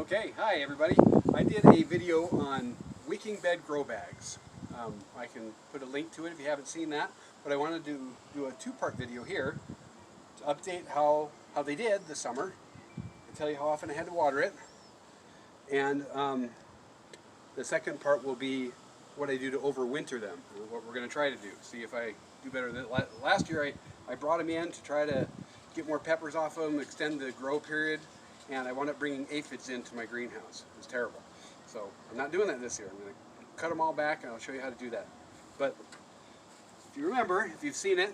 Okay, hi everybody. I did a video on wicking bed grow bags. I can put a link to it if you haven't seen that, but I wanted to do a two-part video here to update how they did this summer and tell you how often I had to water it. And the second part will be what I do to overwinter them, what we're going to try to do, see if I do better than last year. I brought them in to try to get more peppers off them, extend the grow period, and I wound up bringing aphids into my greenhouse. It was terrible. So I'm not doing that this year. I'm going to cut them all back and I'll show you how to do that. But if you remember, if you've seen it,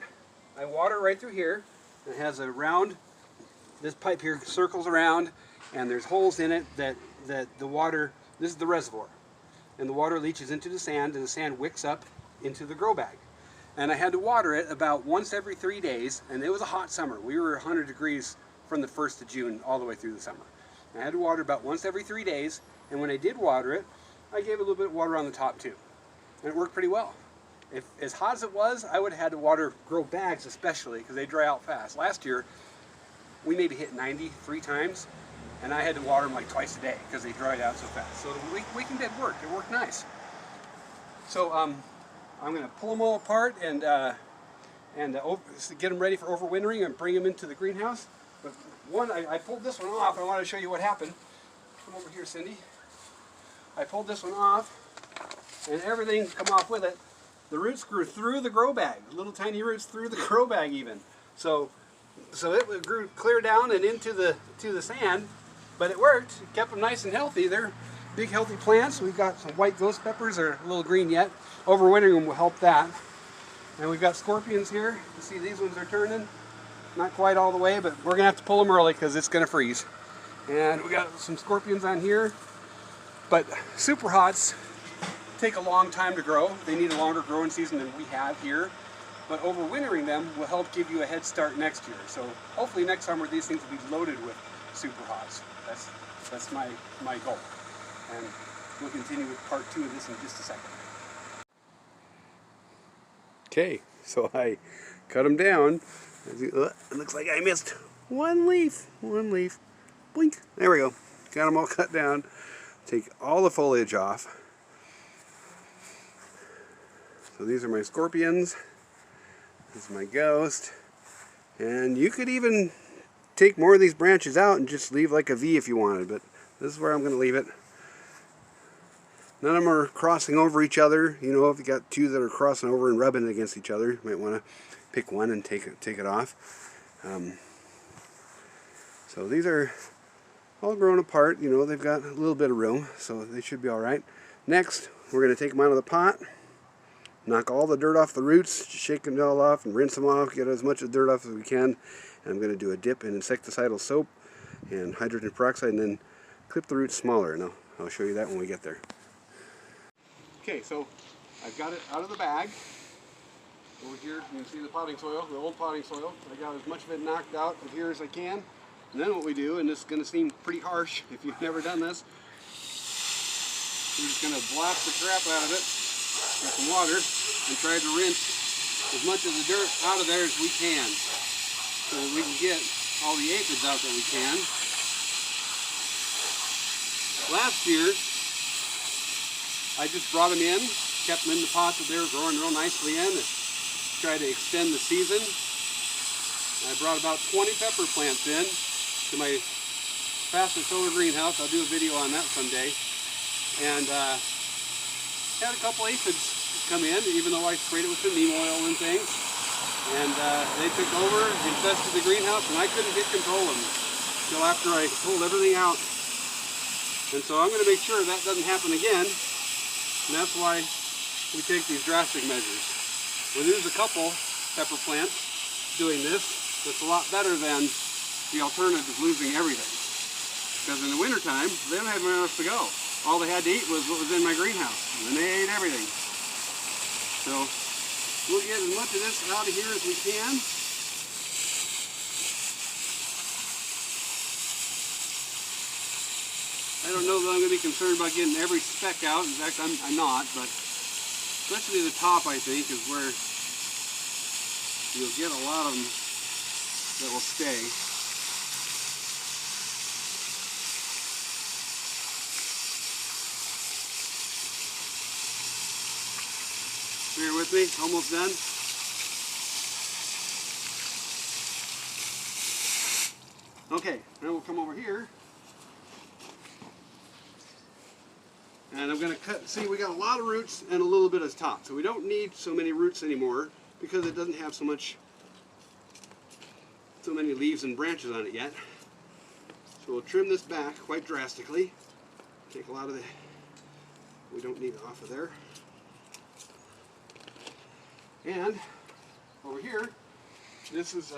I water right through here. It has a round, this pipe here circles around, and there's holes in it that the water, this is the reservoir, and the water leaches into the sand, and the sand wicks up into the grow bag. And I had to water it about once every 3 days, and it was a hot summer. We were 100 degrees from the 1st of June all the way through the summer. And I had to water about once every 3 days, and when I did water it, I gave it a little bit of water on the top too. And it worked pretty well. If as hot as it was, I would have had to water grow bags especially, because they dry out fast. Last year, we maybe hit 90 3 times, and I had to water them like twice a day because they dried out so fast. So the wicking bed worked. It worked nice. So I'm going to pull them all apart and get them ready for overwintering and bring them into the greenhouse. But one, I pulled this one off. I wanted to show you what happened. Come over here, Cindy. I pulled this one off, and everything come off with it. The roots grew through the grow bag, little tiny roots through the grow bag even. So it grew clear down and into the sand, but it worked. It kept them nice and healthy. They're big, healthy plants. We've got some white ghost peppers. They're a little green yet. Overwintering them will help that. And we've got scorpions here. You see these ones are turning. Not quite all the way, but we're going to have to pull them early because it's going to freeze. And we got some scorpions on here. But super hots take a long time to grow. They need a longer growing season than we have here. But overwintering them will help give you a head start next year. So hopefully next summer these things will be loaded with super hots. That's my goal. And we'll continue with part 2 of this in just a second. Okay, so I cut them down. It looks like I missed one leaf. Blink. There we go. Got them all cut down. Take all the foliage off. So these are my scorpions. This is my ghost. And you could even take more of these branches out and just leave like a V if you wanted, but this is where I'm going to leave it. None of them are crossing over each other. You know, if you got two that are crossing over and rubbing against each other, you might want to pick one and take it off. So these are all grown apart. You know, they've got a little bit of room, so they should be all right. Next, we're going to take them out of the pot, knock all the dirt off the roots, just shake them all off and rinse them off, get as much of the dirt off as we can. And I'm going to do a dip in insecticidal soap and hydrogen peroxide, and then clip the roots smaller. And I'll show you that when we get there. Okay, so I've got it out of the bag. Over here, you can see the potting soil, the old potting soil. I got as much of it knocked out of here as I can. And then what we do, and this is going to seem pretty harsh if you've never done this, we're just going to blast the crap out of it with some water and try to rinse as much of the dirt out of there as we can so that we can get all the aphids out that we can. Last year, I just brought them in, kept them in the pot that they were growing real nicely in, and tried to extend the season. I brought about 20 pepper plants in to my faster solar greenhouse. I'll do a video on that someday. And had a couple aphids come in, even though I sprayed it with some neem oil and things. And they took over, infested the greenhouse, and I couldn't get control of them until after I pulled everything out. And so I'm going to make sure that doesn't happen again. And that's why we take these drastic measures. When there's a couple pepper plants doing this, it's a lot better than the alternative of losing everything. Because in the wintertime, they don't have anywhere else to go. All they had to eat was what was in my greenhouse. And they ate everything. So we'll get as much of this out of here as we can. I don't know that I'm going to be concerned about getting every speck out. In fact, I'm not, but especially the top, I think, is where you'll get a lot of them that will stay. with me, almost done. Okay, now we'll come over here. And I'm going to cut, see we got a lot of roots and a little bit of top. So we don't need so many roots anymore because it doesn't have so many leaves and branches on it yet. So we'll trim this back quite drastically. Take a lot of the, we don't need it off of there. And over here, this is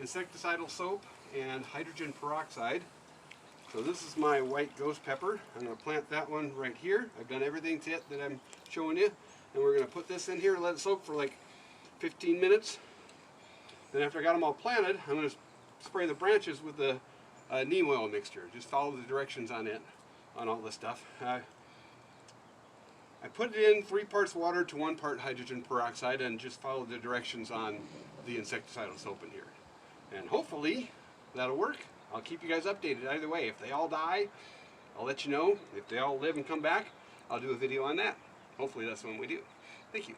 insecticidal soap and hydrogen peroxide. So this is my white ghost pepper. I'm going to plant that one right here. I've done everything to it that I'm showing you. And we're going to put this in here and let it soak for like 15 minutes. Then after I got them all planted, I'm going to spray the branches with the neem oil mixture. Just follow the directions on it, on all this stuff. I put it in 3 parts water to 1 part hydrogen peroxide and just follow the directions on the insecticidal soap in here. And hopefully that'll work. I'll keep you guys updated either way. If they all die, I'll let you know. If they all live and come back, I'll do a video on that. Hopefully that's when we do. Thank you.